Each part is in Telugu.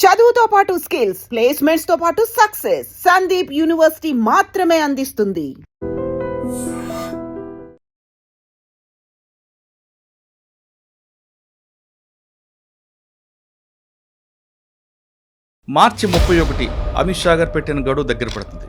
చదువుతో పాటు స్కిల్స్, ప్లేస్మెంట్స్ తో పాటు సక్సెస్ సందీప్ యూనివర్సిటీ మాత్రమే అందిస్తుంది. మార్చి 31 అమిత్ షా గారు పెట్టిన గడువు దగ్గర పడుతుంది.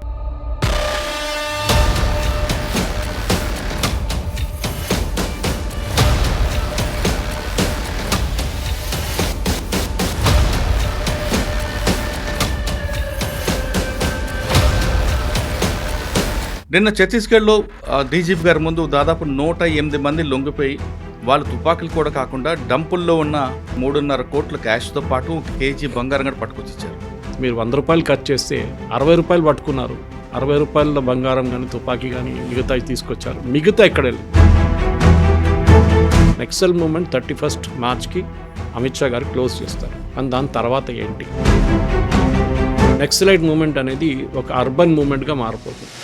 నిన్న ఛత్తీస్గఢ్లో డీజీపీ గారి ముందు దాదాపు 108 మంది లొంగిపోయి వాళ్ళు తుపాకులు కూడా కాకుండా డంపుల్లో ఉన్న 3.5 కోట్ల క్యాష్తో పాటు 1 కేజీ బంగారం కూడా పట్టుకొచ్చిచ్చారు. మీరు 100 రూపాయలు ఖర్చు చేస్తే 60 రూపాయలు పట్టుకున్నారు. 60 రూపాయల బంగారం కానీ తుపాకీ కానీ మిగతా తీసుకొచ్చారు. మిగతా ఎక్కడ వెళ్ళి నక్సల్ మూమెంట్ 31 మార్చ్కి అమిత్ షా గారు క్లోజ్ చేస్తారు. అండ్ దాని తర్వాత ఏంటి? నక్సలైట్ మూమెంట్ అనేది ఒక అర్బన్ మూమెంట్గా మారిపోతుంది.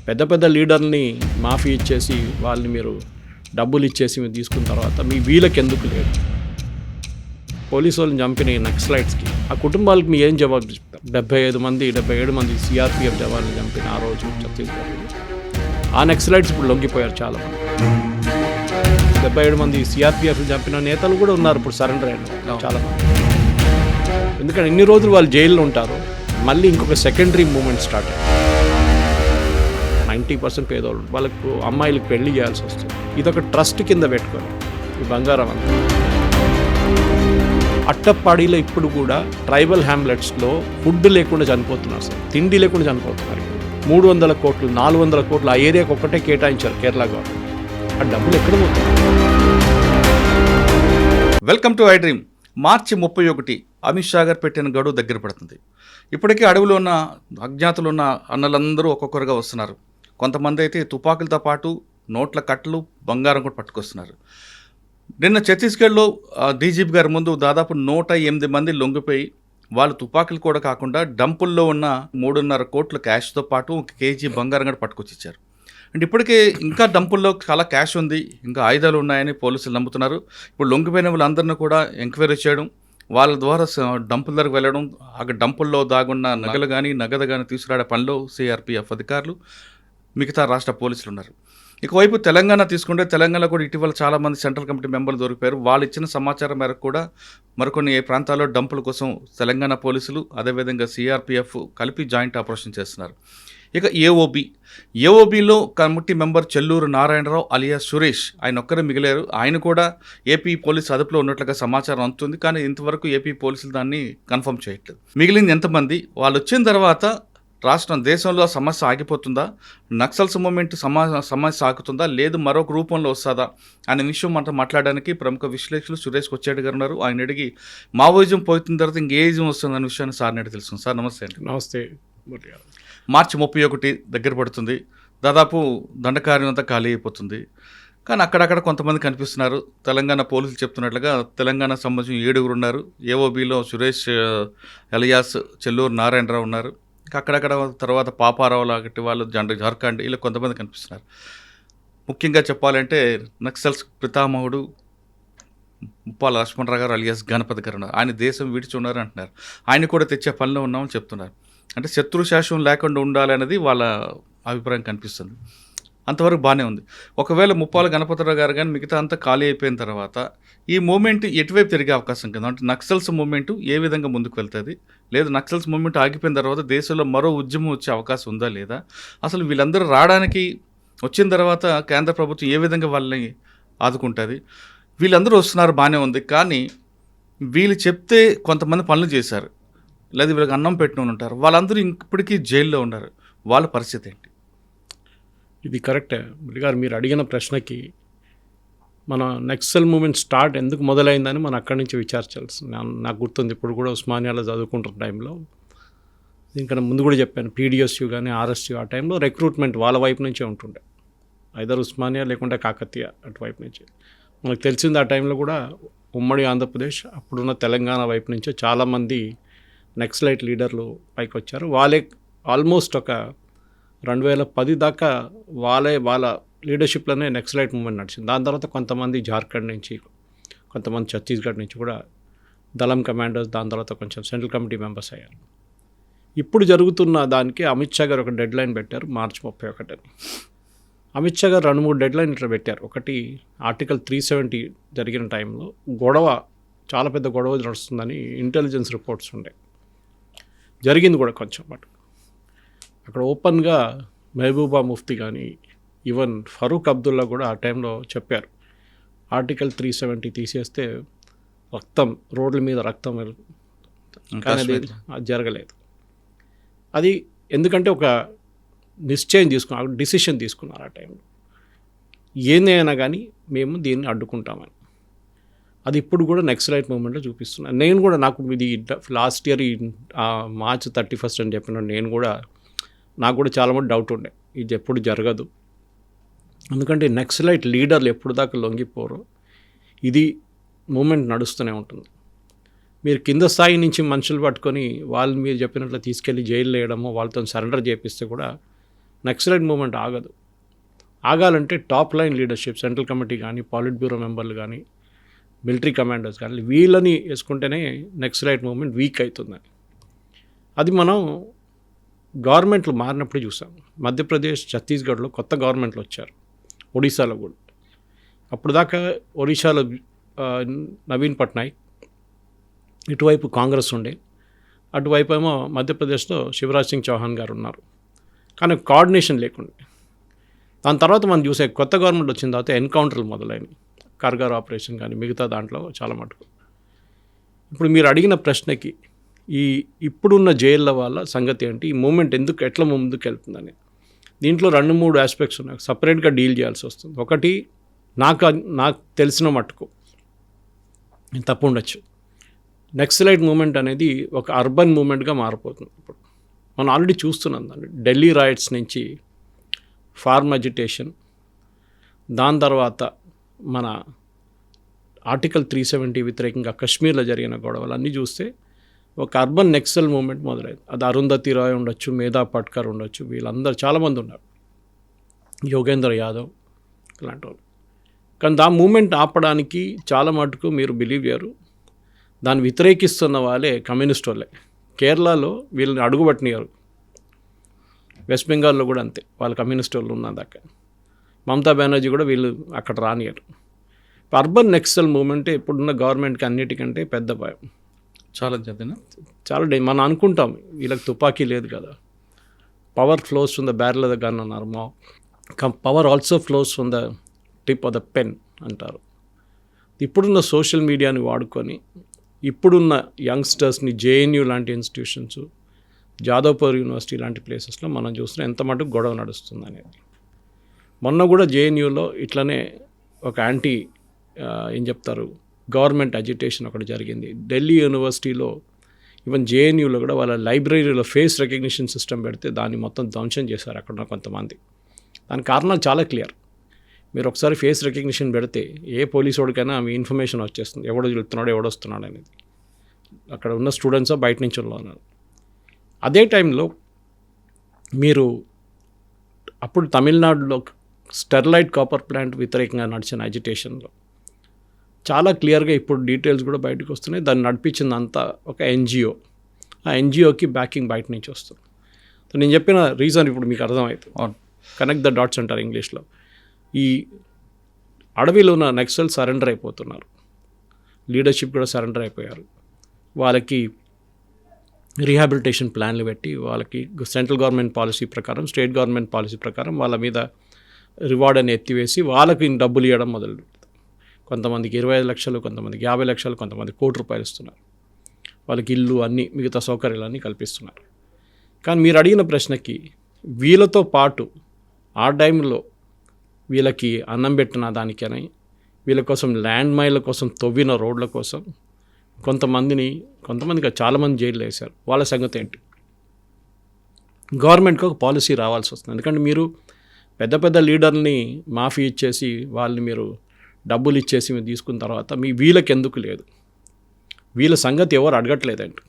పెద్ద పెద్ద లీడర్ని మాఫీ ఇచ్చేసి వాళ్ళని మీరు డబ్బులు ఇచ్చేసి మీరు తీసుకున్న తర్వాత మీ వీళ్ళకి ఎందుకు లేదు? పోలీసు వాళ్ళని చంపిన ఈ నక్సలైట్స్కి ఆ కుటుంబాలకు మీ ఏం జవాబు చెప్తారు? 77 మంది సిఆర్పిఎఫ్ జవాన్లు చంపిన ఆ రోజు ఛత్తీస్గఢ్లో ఆ నక్సలైట్స్ ఇప్పుడు లొంగిపోయారు చాలామంది. 77 మంది సిఆర్పిఎఫ్ చంపిన నేతలు కూడా ఉన్నారు ఇప్పుడు సరెండర్ అయిన చాలామంది. ఎందుకంటే ఇన్ని రోజులు వాళ్ళు జైల్లో ఉంటారు. మళ్ళీ ఇంకొక సెకండరీ మూమెంట్ స్టార్ట్ అయ్యింది. 90% పేదవాళ్ళు, వాళ్ళకు అమ్మాయిలకు పెళ్లి చేయాల్సి వస్తుంది. ఇదొక ట్రస్ట్ కింద పెట్టుకొని ఈ బంగారం అంతా అట్టప్పాడిలో ఇప్పుడు కూడా ట్రైబల్ హ్యామ్లెట్స్లో ఫుడ్ లేకుండా చనిపోతున్నారు సార్. తిండి లేకుండా చనిపోతున్నారు. 300 కోట్లు 400 కోట్లు ఆ ఏరియాకి ఒక్కటే కేటాయించారు కేరళ గవర్నమెంట్. ఆ డబ్బులు ఎక్కడ పోతాయి? Welcome to I dream. మార్చి 31 అమిత్ షా గారు పెట్టిన గడువు దగ్గర పడుతుంది. ఇప్పటికే అడవిలో ఉన్న అజ్ఞాతులు ఉన్న అన్నలందరూ ఒక్కొక్కరుగా వస్తున్నారు. కొంతమంది అయితే తుపాకులతో పాటు నోట్ల కట్టలు బంగారం కూడా పట్టుకొస్తున్నారు. నిన్న ఛత్తీస్గఢ్లో డీజీపీ గారి ముందు దాదాపు 108 మంది లొంగిపోయి వాళ్ళు తుపాకులు కూడా కాకుండా డంపుల్లో ఉన్న 3.5 కోట్ల క్యాష్తో పాటు 1 కేజీ బంగారం కూడా పట్టుకొచ్చిచ్చారు. అంటే ఇప్పటికే ఇంకా డంపుల్లో చాలా క్యాష్ ఉంది, ఇంకా ఆయుధాలు ఉన్నాయని పోలీసులు నమ్ముతున్నారు. ఇప్పుడు లొంగిపోయిన వాళ్ళందరినీ కూడా ఎంక్వైరీ చేయడం, వాళ్ళ ద్వారా డంపుల దగ్గరకు వెళ్ళడం, ఆ డంపుల్లో దాగున్న నగలు కానీ నగదు కానీ తీసుకురాడే పనిలో సిఆర్పిఎఫ్ అధికారులు, మిగతా రాష్ట్ర పోలీసులు ఉన్నారు. ఇకవైపు తెలంగాణ తీసుకుంటే తెలంగాణలో కూడా ఇటీవల చాలామంది సెంట్రల్ కమిటీ మెంబర్లు దొరికిపోయారు. వాళ్ళు ఇచ్చిన సమాచారం మేరకు కూడా మరికొన్ని ప్రాంతాల్లో డంపుల కోసం తెలంగాణ పోలీసులు అదేవిధంగా సిఆర్పిఎఫ్ కలిపి జాయింట్ ఆపరేషన్ చేస్తున్నారు. ఇక ఏఓబీలో committee member Chelluru Narayanarao alias Suresh ఆయన ఒక్కరే మిగిలారు. ఆయన కూడా ఏపీ పోలీసు అదుపులో ఉన్నట్లుగా సమాచారం అందుతుంది. కానీ ఇంతవరకు ఏపీ పోలీసులు దాన్ని కన్ఫర్మ్ చేయట్లేదు. మిగిలింది ఎంతమంది, వాళ్ళు వచ్చిన తర్వాత రాష్ట్రం దేశంలో సమస్య ఆగిపోతుందా, నక్సల్స్ మూమెంట్ సమస్య ఆగుతుందా, లేదు మరొక రూపంలో వస్తుందా అనే విషయం మనం మాట్లాడడానికి ప్రముఖ విశ్లేషకులు సురేష్ కొచ్చేటి గారు ఉన్నారు. ఆయన అడిగి మావోయిజం పోయిన తర్వాత ఇంకేజం వస్తుంది అనే విషయాన్ని సార్ని అడిగి తెలుస్తుంది. సార్ నమస్తే అండి. నమస్తే. మార్చి 31 దగ్గర పడుతుంది. దాదాపు దండకార్యం అంతా ఖాళీ అయిపోతుంది. కానీ అక్కడక్కడ కొంతమంది కనిపిస్తున్నారు. తెలంగాణ పోలీసులు చెప్తున్నట్లుగా తెలంగాణకు సంబంధించిన 7 ఉన్నారు. ఏఓబీలో సురేష్ అలియాస్ చెల్లూరు నారాయణరావు ఉన్నారు. అక్కడక్కడ తర్వాత పాపారావు లాంటి వాళ్ళు జార్ఖండ్ ఇలా కొంతమంది కనిపిస్తున్నారు. ముఖ్యంగా చెప్పాలంటే నక్సల్స్ పితామహుడు ముప్పాల లక్ష్మణరావు గారు అలియాస్ గణపతి గారు ఉన్నారు. ఆయన దేశం విడిచి ఉన్నారు అంటున్నారు. ఆయన కూడా తెచ్చే పనిలో ఉన్నామని చెప్తున్నారు. అంటే శత్రు శాసనం లేకుండా ఉండాలనేది వాళ్ళ అభిప్రాయం కనిపిస్తుంది. అంతవరకు బాగానే ఉంది. ఒకవేళ ముప్పాల గణపతిరావు గారు కానీ మిగతా అంతా ఖాళీ అయిపోయిన తర్వాత ఈ మూమెంట్ ఎటువైపు తిరిగే అవకాశం కదా? అంటే నక్సల్స్ మూమెంట్ ఏ విధంగా ముందుకు వెళ్తుంది, లేదు నక్సల్స్ మూమెంట్ ఆగిపోయిన తర్వాత దేశంలో మరో ఉద్యమం వచ్చే అవకాశం ఉందా లేదా, అసలు వీళ్ళందరూ రావడానికి వచ్చిన తర్వాత కేంద్ర ప్రభుత్వం ఏ విధంగా వాళ్ళని ఆదుకుంటుంది? వీళ్ళందరూ వస్తున్నారు బాగానే ఉంది. కానీ వీళ్ళు చెప్తే కొంతమంది పనులు చేశారు, లేదా వీళ్ళకి అన్నం పెట్టిన ఉంటారు, వాళ్ళందరూ ఇప్పటికీ జైల్లో ఉన్నారు. వాళ్ళ పరిస్థితి ఏంటి? ఇది కరెక్టే గారు. మీరు అడిగిన ప్రశ్నకి మన నక్సల్ మూమెంట్ స్టార్ట్ ఎందుకు మొదలైందని మనం అక్కడి నుంచి విచారించాల్సి నాకు గుర్తుంది. ఇప్పుడు కూడా ఉస్మానియాలో చదువుకుంటున్న టైంలో దీనికన్నా ముందు కూడా చెప్పాను, పీడిఎస్యు కానీ ఆర్ఎస్యు ఆ టైంలో రిక్రూట్మెంట్ వాళ్ళ వైపు నుంచే ఉంటుండే. ఐదర్ ఉస్మానియా లేకుంటే కాకతీయ అటువైపు నుంచి. మనకు తెలిసింది ఆ టైంలో కూడా ఉమ్మడి ఆంధ్రప్రదేశ్ అప్పుడున్న తెలంగాణ వైపు నుంచే చాలామంది నక్సలైట్ లీడర్లు పైకి వచ్చారు. వాళ్ళే ఆల్మోస్ట్ ఒక 2010 దాకా వాళ్ళ లీడర్షిప్లోనే నక్సలైట్ మూవ్మెంట్ నడిచింది. దాని తర్వాత కొంతమంది జార్ఖండ్ నుంచి, కొంతమంది ఛత్తీస్గఢ్ నుంచి కూడా దళం కమాండర్స్, దాని తర్వాత కొంచెం సెంట్రల్ కమిటీ మెంబర్స్ అయ్యారు. ఇప్పుడు జరుగుతున్న దానికి అమిత్ షా గారు ఒక డెడ్ లైన్ పెట్టారు, మార్చి 31 అని. అమిత్ షా గారు 2-3 డెడ్ లైన్ ఇట్లా పెట్టారు. ఒకటి ఆర్టికల్ 370 జరిగిన టైంలో చాలా పెద్ద గొడవ నడుస్తుందని ఇంటెలిజెన్స్ రిపోర్ట్స్ ఉండే, జరిగింది కూడా కొంచెం. బట్ అక్కడ ఓపెన్గా మహబూబా ముఫ్తీ కానీ ఈవెన్ ఫరూక్ అబ్దుల్లా కూడా ఆ టైంలో చెప్పారు, ఆర్టికల్ 370 తీసేస్తే రోడ్ల మీద రక్తం కానీ అది జరగలేదు. అది ఎందుకంటే ఒక నిశ్చయం తీసుకున్నారు, డిసిషన్ తీసుకున్నారు ఆ టైంలో, ఏదైనా కానీ మేము దీన్ని అడ్డుకుంటామని. అది ఇప్పుడు కూడా నక్సలైట్ మూమెంట్లో చూపిస్తున్నాను. నేను కూడా నాకు ఇది లాస్ట్ ఇయర్ మార్చ్ 31 అని చెప్పిన నాకు కూడా చాలా మంది డౌట్ ఉండే, ఇది ఎప్పుడు జరగదు. ఎందుకంటే నక్సలైట్ లీడర్లు ఎప్పుడు దాకా లొంగిపోరో ఇది మూమెంట్ నడుస్తూనే ఉంటుంది. మీరు కింద స్థాయి నుంచి మనుషులు పట్టుకొని వాళ్ళు మీరు చెప్పినట్లు తీసుకెళ్ళి జైలు వేయడమో వాళ్ళతో సరెండర్ చేపిస్తే కూడా నక్సలైట్ మూమెంట్ ఆగదు. ఆగాలంటే top line leadership, central committee కానీ, పాలిట్ బ్యూరో మెంబర్లు కానీ, మిలిటరీ కమాండర్స్ కానీ, వీళ్ళని వేసుకుంటేనే నక్సలైట్ మూమెంట్ వీక్ అవుతుందని. అది మనం గవర్నమెంట్లు మారినప్పుడు చూసాం. మధ్యప్రదేశ్, ఛత్తీస్గఢ్లో కొత్త గవర్నమెంట్లు వచ్చారు, ఒడిశాలో కూడా. అప్పుడు దాకా ఒడిశాలో నవీన్ పట్నాయక్, ఇటువైపు కాంగ్రెస్ ఉండే, అటువైపు ఏమో మధ్యప్రదేశ్లో శివరాజ్ సింగ్ చౌహాన్ గారు ఉన్నారు. కానీ కోఆర్డినేషన్ లేకుండే. దాని తర్వాత మనం చూసే కొత్త గవర్నమెంట్ వచ్చిన తర్వాత ఎన్కౌంటర్లు మొదలైనవి, కార్గార్ ఆపరేషన్ కానీ మిగతా దాంట్లో చాలా మటుకు. ఇప్పుడు మీరు అడిగిన ప్రశ్నకి ఇప్పుడున్న జైళ్ళ వాళ్ళ సంగతి ఏంటి, ఈ మూమెంట్ ఎట్లా ముందుకు వెళ్తుందని, దీంట్లో 2-3 ఆస్పెక్ట్స్ ఉన్నాయి, సపరేట్గా డీల్ చేయాల్సి వస్తుంది. ఒకటి, నాకు తెలిసిన మటుకు తప్పు ఉండొచ్చు, నక్సలైట్ మూమెంట్ అనేది ఒక అర్బన్ మూమెంట్గా మారిపోతుంది. ఇప్పుడు మనం ఆల్రెడీ చూస్తున్నాం దాన్ని. ఢిల్లీ రైట్స్ నుంచి ఫార్మ్ అజిటేషన్, దాని తర్వాత మన ఆర్టికల్ 370 వ్యతిరేకంగా కశ్మీర్లో జరిగిన గొడవలు అన్నీ చూస్తే ఒక అర్బన్ నక్సల్ మూమెంట్ మొదలైంది. అది అరుంధతి రాయ్ ఉండొచ్చు, మేధా పట్కర్ ఉండొచ్చు, వీళ్ళందరూ చాలామంది ఉన్నారు, యోగేంద్ర యాదవ్ ఇలాంటి వాళ్ళు. కానీ ఆ మూమెంట్ ఆపడానికి చాలా మటుకు మీరు బిలీవ్ చేయరు, దాన్ని వ్యతిరేకిస్తున్న వాళ్ళే కమ్యూనిస్ట్ వాళ్ళే. కేరళలో వీళ్ళని అడుగుబట్టినారు, వెస్ట్ బెంగాల్లో కూడా అంతే, వాళ్ళు కమ్యూనిస్ట్ వాళ్ళు ఉన్నదాకా. మమతా బెనర్జీ కూడా వీళ్ళు అక్కడ రానియరు. అర్బన్ నక్సల్ మూమెంటే ఇప్పుడున్న గవర్నమెంట్కి అన్నిటికంటే పెద్ద భయం. చాలా మనం అనుకుంటాం వీళ్ళకి తుపాకీ లేదు కదా, power flows from the barrel of the gun అన్నారు. Power also flows from the tip of the pen అంటారు. ఇప్పుడున్న సోషల్ మీడియాని వాడుకొని ఇప్పుడున్న యంగ్స్టర్స్ని జేఎన్యూ లాంటి ఇన్స్టిట్యూషన్స్, జాదవ్పూర్ యూనివర్సిటీ లాంటి ప్లేసెస్లో మనం చూస్తున్నాం ఎంత మటుకు గొడవ నడుస్తుంది అనేది. మొన్న కూడా జేఎన్యూలో ఇట్లనే ఒక గవర్నమెంట్ అజిటేషన్ ఒకటి జరిగింది. ఢిల్లీ యూనివర్సిటీలో ఈవెన్ జేఎన్యూలో కూడా వాళ్ళ లైబ్రరీలో ఫేస్ రికగ్నిషన్ సిస్టమ్ పెడితే దాన్ని మొత్తం ధ్వంసం చేశారు అక్కడ ఉన్న కొంతమంది. దాని కారణాలు చాలా క్లియర్. మీరు ఒకసారి ఫేస్ రికగ్నిషన్ పెడితే ఏ పోలీసు వాడికైనా మీ ఇన్ఫర్మేషన్ వచ్చేస్తుంది, ఎవడో వెళ్తున్నాడు ఎవడొస్తున్నాడు అనేది, అక్కడ ఉన్న స్టూడెంట్సో బయట నుంచి ఉన్నారు. అదే టైంలో మీరు అప్పుడు తమిళనాడులో స్టెర్లైట్ కాపర్ ప్లాంట్ వ్యతిరేకంగా నడిచిన అజిటేషన్లో చాలా క్లియర్గా ఇప్పుడు డీటెయిల్స్ కూడా బయటకు వస్తున్నాయి. దాన్ని నడిపించిందంతా ఒక ఎన్జిఓ, ఆ ఎన్జిఓకి బ్యాకింగ్ బయట నుంచి వస్తుంది. నేను చెప్పిన రీజన్ ఇప్పుడు మీకు అర్థమవుతుంది, కనెక్ట్ ద డాట్స్ అంటారు ఇంగ్లీష్లో. ఈ అడవిలో ఉన్న నక్సల్ సరెండర్ అయిపోతున్నారు, లీడర్షిప్ కూడా సరెండర్ అయిపోయారు. వాళ్ళకి రీహాబిలిటేషన్ ప్లాన్లు పెట్టి వాళ్ళకి సెంట్రల్ గవర్నమెంట్ పాలసీ ప్రకారం, స్టేట్ గవర్నమెంట్ పాలసీ ప్రకారం వాళ్ళ మీద రివార్డ్ అని ఎత్తివేసి వాళ్ళకి డబ్బులు ఇవ్వడం మొదలు పెడతారు. కొంతమందికి 25 లక్షలు, కొంతమందికి 50 లక్షలు, కొంతమంది ₹1,00,00,000 ఇస్తున్నారు. వాళ్ళకి ఇల్లు అన్నీ మిగతా సౌకర్యాలన్నీ కల్పిస్తున్నారు. కానీ మీరు అడిగిన ప్రశ్నకి వీళ్ళతో పాటు ఆ టైంలో వీళ్ళకి అన్నం పెట్టిన దానికని, వీళ్ళ కోసం ల్యాండ్ మైళ్ళ కోసం తవ్విన రోడ్ల కోసం కొంతమందికి చాలామంది జైల్లో వేశారు. వాళ్ళ సంగతి ఏంటి? గవర్నమెంట్కి ఒక పాలసీ రావాల్సి వస్తుంది. ఎందుకంటే మీరు పెద్ద పెద్ద లీడర్ని మాఫీ ఇచ్చేసి వాళ్ళని మీరు డబ్బులు ఇచ్చేసి మీరు తీసుకున్న తర్వాత వీళ్ళకి ఎందుకు లేదు? వీళ్ళ సంగతి ఎవరు అడగట్లేదండి.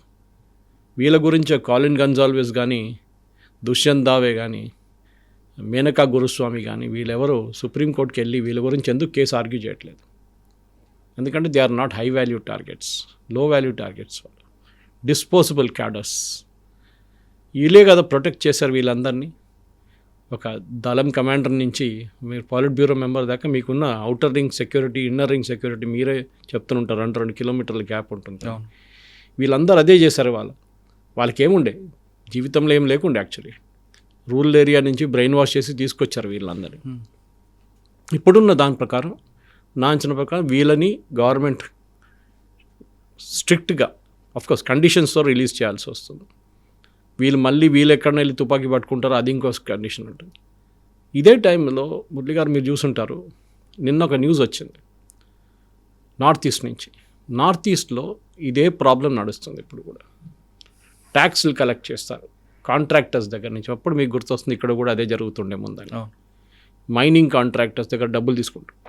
వీళ్ళ గురించి కాలిన్ గన్జాల్విస్ కానీ, దుష్యంత్ దావే కానీ, మేనకా గురుస్వామి కానీ వీళ్ళెవరు సుప్రీంకోర్టుకి వెళ్ళి వీళ్ళ గురించి ఎందుకు కేసు ఆర్గ్యూ చేయట్లేదు? ఎందుకంటే they are not high value targets, low value targets, వాళ్ళు డిస్పోజబుల్ క్యాడర్స్. వీళ్ళే కదా ప్రొటెక్ట్ చేశారు వీళ్ళందరినీ. ఒక దళం కమాండర్ నుంచి మీరు పాలిట్ బ్యూరో మెంబర్ దాకా మీకున్న outer ring security, inner ring security మీరే చెప్తుంటారు. 2 కిలోమీటర్ల గ్యాప్ ఉంటుంది. వీళ్ళందరూ అదే చేశారు. వాళ్ళకి ఏముండే, జీవితంలో ఏం లేకుండే. యాక్చువల్లీ రూరల్ ఏరియా నుంచి బ్రెయిన్ వాష్ చేసి తీసుకొచ్చారు వీళ్ళందరినీ. ఇప్పుడున్న దాని ప్రకారం, నా అంచనా ప్రకారం వీళ్ళని గవర్నమెంట్ స్ట్రిక్ట్గా అఫ్కోర్స్ కండిషన్స్తో రిలీజ్ చేయాల్సి వస్తుంది. వీళ్ళు ఎక్కడైనా వెళ్ళి తుపాకీ పట్టుకుంటారో అది ఇంకో కండిషన్ ఉంటుంది. ఇదే టైంలో మురళి గారు మీరు చూసుంటారు, నిన్న ఒక న్యూస్ వచ్చింది నార్త్ ఈస్ట్ నుంచి. నార్త్ ఈస్ట్లో ఇదే ప్రాబ్లం నడుస్తుంది ఇప్పుడు కూడా. ట్యాక్స్లు కలెక్ట్ చేస్తారు కాంట్రాక్టర్స్ దగ్గర నుంచి. అప్పుడు మీకు గుర్తొస్తుంది ఇక్కడ కూడా అదే జరుగుతుండే ముందని. మైనింగ్ కాంట్రాక్టర్స్ దగ్గర డబ్బులు తీసుకుంటారు.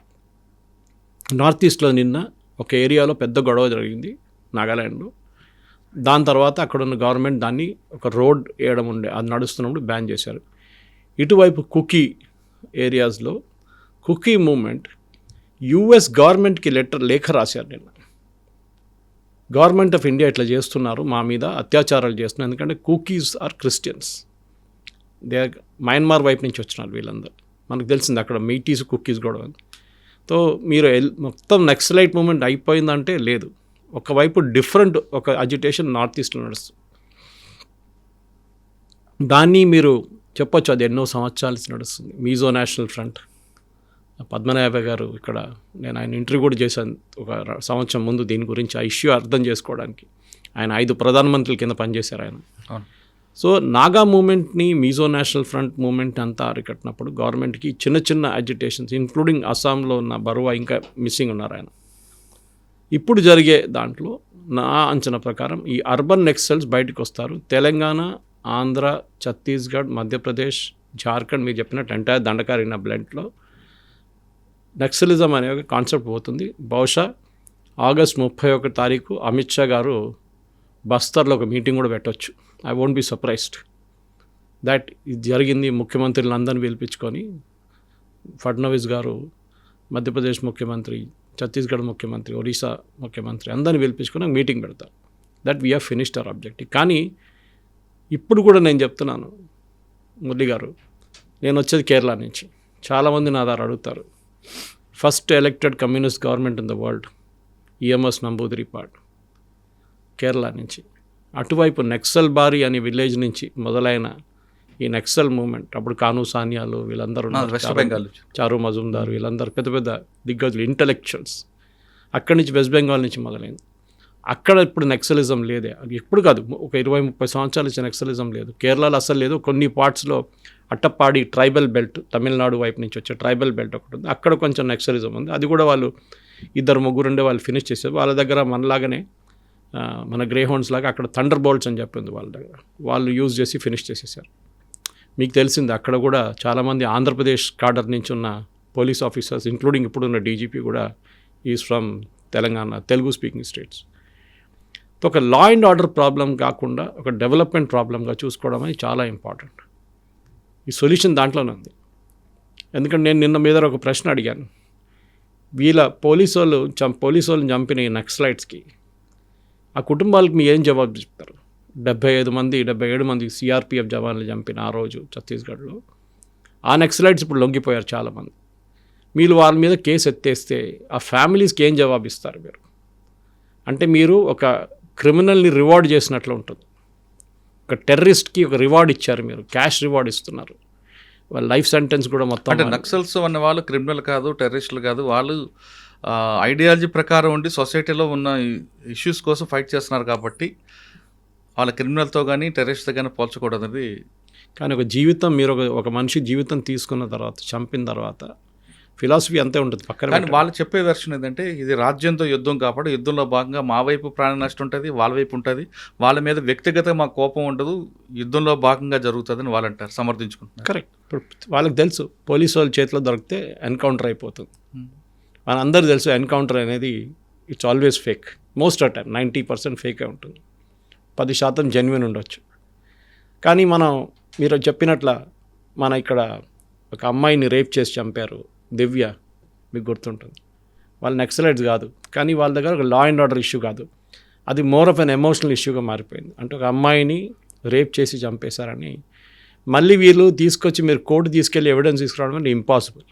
నార్త్ ఈస్ట్లో నిన్న ఒక ఏరియాలో పెద్ద గొడవ జరిగింది నాగాల్యాండ్లో. దాని తర్వాత అక్కడ ఉన్న గవర్నమెంట్ దాన్ని ఒక రోడ్ వేయడం ఉండే, అది నడుస్తున్నప్పుడు బ్యాన్ చేశారు. ఇటువైపు కుకీ ఏరియాస్లో కుకీ మూమెంట్ యుఎస్ గవర్నమెంట్కి లేఖ రాశారు నిన్న. గవర్నమెంట్ ఆఫ్ ఇండియా ఇట్లా చేస్తున్నారు, మా మీద అత్యాచారాలు చేస్తున్నారు. ఎందుకంటే Kukis are Christians. They Myanmar వైపు నుంచి వచ్చినారు వీళ్ళందరూ. మనకు తెలిసింది అక్కడ మీటీస్ కుకీస్ కూడా. సో మీరు మొత్తం నక్సలైట్ మూమెంట్ అయిపోయిందంటే లేదు. ఒకవైపు డిఫరెంట్ ఒక అజిటేషన్ నార్త్ ఈస్ట్లో నడుస్తుంది. దాన్ని మీరు చెప్పొచ్చు అది ఎన్నో సంవత్సరాల నుంచి నడుస్తుంది. మీజో నేషనల్ ఫ్రంట్, పద్మనాభ గారు ఇక్కడ, నేను ఆయన ఇంటర్వ్యూ కూడా చేశాను ఒక సంవత్సరం ముందు దీని గురించి, ఆ ఇష్యూ అర్థం చేసుకోవడానికి. ఆయన 5 ప్రధానమంత్రుల కింద పనిచేశారు ఆయన. సో నాగా మూమెంట్ని, మీజో నేషనల్ ఫ్రంట్ మూమెంట్ అంతా అరికట్టినప్పుడు గవర్నమెంట్కి చిన్న చిన్న అజిటేషన్స్, ఇంక్లూడింగ్ అస్సాంలో ఉన్న బరువా ఇంకా మిస్సింగ్ ఉన్నారు ఆయన. ఇప్పుడు జరిగే దాంట్లో నా అంచనా ప్రకారం ఈ అర్బన్ నెక్సల్స్ బయటకు వస్తారు. తెలంగాణ, ఆంధ్ర, ఛత్తీస్గఢ్, మధ్యప్రదేశ్, జార్ఖండ్ మీరు చెప్పినట్టు ఎంటైర్ దండకారిన బ్లెంట్లో నక్సలిజం అనే ఒక కాన్సెప్ట్ పోతుంది. బహుశా ఆగస్ట్ 31 తారీఖు అమిత్ షా గారు బస్తర్లో ఒక మీటింగ్ కూడా పెట్టవచ్చు. I won't be surprised that ఇది జరిగింది. ముఖ్యమంత్రులందరినీ పిలిపించుకొని ఫడ్నవీస్ గారు, మధ్యప్రదేశ్ ముఖ్యమంత్రి, ఛత్తీస్గఢ్ ముఖ్యమంత్రి, ఒరిస్సా ముఖ్యమంత్రి అందరిని పిలిపించుకొని మీటింగ్ పెడతారు. That we have finished our objective. కానీ ఇప్పుడు కూడా నేను చెప్తున్నాను మురళి గారు, నేను వచ్చేది కేరళ నుంచి. చాలామంది నా ద్వారా అడుగుతారు, first elected communist government in the world EMS Namboodiripad, Kerala నుంచి. అటువైపు నక్సల్ బారి అనే విలేజ్ నుంచి మొదలైన ఈ నక్సల్ మూమెంట్, అప్పుడు కాను సానియాలు వీళ్ళందరూ, వెస్ట్ బెంగాల్, చారు మజుందార్ వీళ్ళందరూ పెద్ద పెద్ద దిగ్గజులు, ఇంటలెక్చువల్స్. అక్కడి నుంచి వెస్ట్ బెంగాల్ నుంచి మొదలైంది. అక్కడ ఇప్పుడు నక్సలిజం లేదే, అది ఎప్పుడు కాదు, ఒక 20-30 సంవత్సరాల నుంచి నక్సలిజం లేదు. కేరళలో అసలు లేదు. కొన్ని పార్ట్స్లో అట్టప్పాడి ట్రైబల్ బెల్ట్, తమిళనాడు వైపు నుంచి వచ్చే ట్రైబల్ బెల్ట్ ఒకటి ఉంది, అక్కడ కొంచెం నక్సలిజం ఉంది. అది కూడా వాళ్ళు 2-3 ఉండే వాళ్ళు ఫినిష్ చేశారు. వాళ్ళ దగ్గర మనలాగానే మన గ్రే హౌండ్స్ లాగా అక్కడ థండర్ బోల్ట్స్ అని చెప్పింది వాళ్ళ దగ్గర, వాళ్ళు యూజ్ చేసి ఫినిష్ చేసేసారు. మీకు తెలిసింది అక్కడ కూడా చాలామంది ఆంధ్రప్రదేశ్ కాడర్ నుంచి ఉన్న పోలీస్ ఆఫీసర్స్, ఇంక్లూడింగ్ ఇప్పుడున్న డీజీపీ కూడా is from Telangana, Telugu speaking states. ఒక లా అండ్ ఆర్డర్ ప్రాబ్లం కాకుండా ఒక డెవలప్మెంట్ ప్రాబ్లంగా చూసుకోవడం అనేది చాలా ఇంపార్టెంట్. ఈ సొల్యూషన్ దాంట్లోనే ఉంది. ఎందుకంటే నేను నిన్న మీద ఒక ప్రశ్న అడిగాను, వీళ్ళ పోలీసు వాళ్ళని చంపిన ఈ నక్సలైట్స్కి ఆ కుటుంబాలకు మీరు ఏం జవాబు చెప్తారు? 77 మంది సిఆర్పిఎఫ్ జవాన్లు చంపిన ఆ రోజు ఛత్తీస్గఢ్లో ఆ నక్సలైట్స్ ఇప్పుడు లొంగిపోయారు చాలామంది. మీరు వాళ్ళ మీద కేసు ఎత్తేస్తే ఆ ఫ్యామిలీస్కి ఏం జవాబిస్తారు మీరు? అంటే మీరు ఒక క్రిమినల్ని రివార్డ్ చేసినట్లు ఉంటుంది. ఒక టెర్రరిస్ట్కి ఒక రివార్డ్ ఇచ్చారు, మీరు క్యాష్ రివార్డ్ ఇస్తున్నారు. వాళ్ళ లైఫ్ సెంటెన్స్ కూడా మొత్తం. అంటే నక్సల్స్ అన్న వాళ్ళు క్రిమినల్ కాదు, టెర్రరిస్టులు కాదు, వాళ్ళు ఐడియాలజీ ప్రకారం ఉండి సొసైటీలో ఉన్న ఇష్యూస్ కోసం ఫైట్ చేస్తున్నారు కాబట్టి వాళ్ళ క్రిమినల్తో కానీ టెర్రరిస్ట్తో కానీ పోల్చకూడదు. కానీ ఒక జీవితం, మీరు ఒక మనిషి జీవితం తీసుకున్న తర్వాత, చంపిన తర్వాత ఫిలాసఫీ అంతే ఉంటుంది పక్కన. కానీ వాళ్ళు చెప్పే వెర్షన్ ఏంటంటే ఇది రాజ్యంతో యుద్ధం కాబట్టి యుద్ధంలో భాగంగా మా వైపు ప్రాణ నష్టం ఉంటుంది, వాళ్ళ వైపు ఉంటుంది, వాళ్ళ మీద వ్యక్తిగతంగా మా కోపం ఉండదు, యుద్ధంలో భాగంగా జరుగుతుందని వాళ్ళు అంటారు, సమర్థించుకుంటారు. కరెక్ట్. ఇప్పుడు వాళ్ళకి తెలుసు పోలీసు వాళ్ళ చేతిలో దొరికితే ఎన్కౌంటర్ అయిపోతుంది. మనందరూ తెలుసు ఎన్కౌంటర్ అనేది it's always fake. Most of time 90% ఫేకే ఉంటుంది, 10% జెన్యున్ ఉండొచ్చు. కానీ మీరు చెప్పినట్ల మన ఇక్కడ ఒక అమ్మాయిని రేప్ చేసి చంపారు, దివ్య, మీకు గుర్తుంటుంది. వాళ్ళు నక్సలైట్స్ కాదు, కానీ వాళ్ళ దగ్గర ఒక లా అండ్ ఆర్డర్ ఇష్యూ కాదు, అది మోర్ ఆఫ్ అన్ ఎమోషనల్ ఇష్యూగా మారిపోయింది. అంటే ఒక అమ్మాయిని రేప్ చేసి చంపేశారని మళ్ళీ వీళ్ళు తీసుకొచ్చి మీరు కోర్టు తీసుకెళ్ళి ఎవిడెన్స్ తీసుకురావడం అంటే ఇంపాసిబుల్.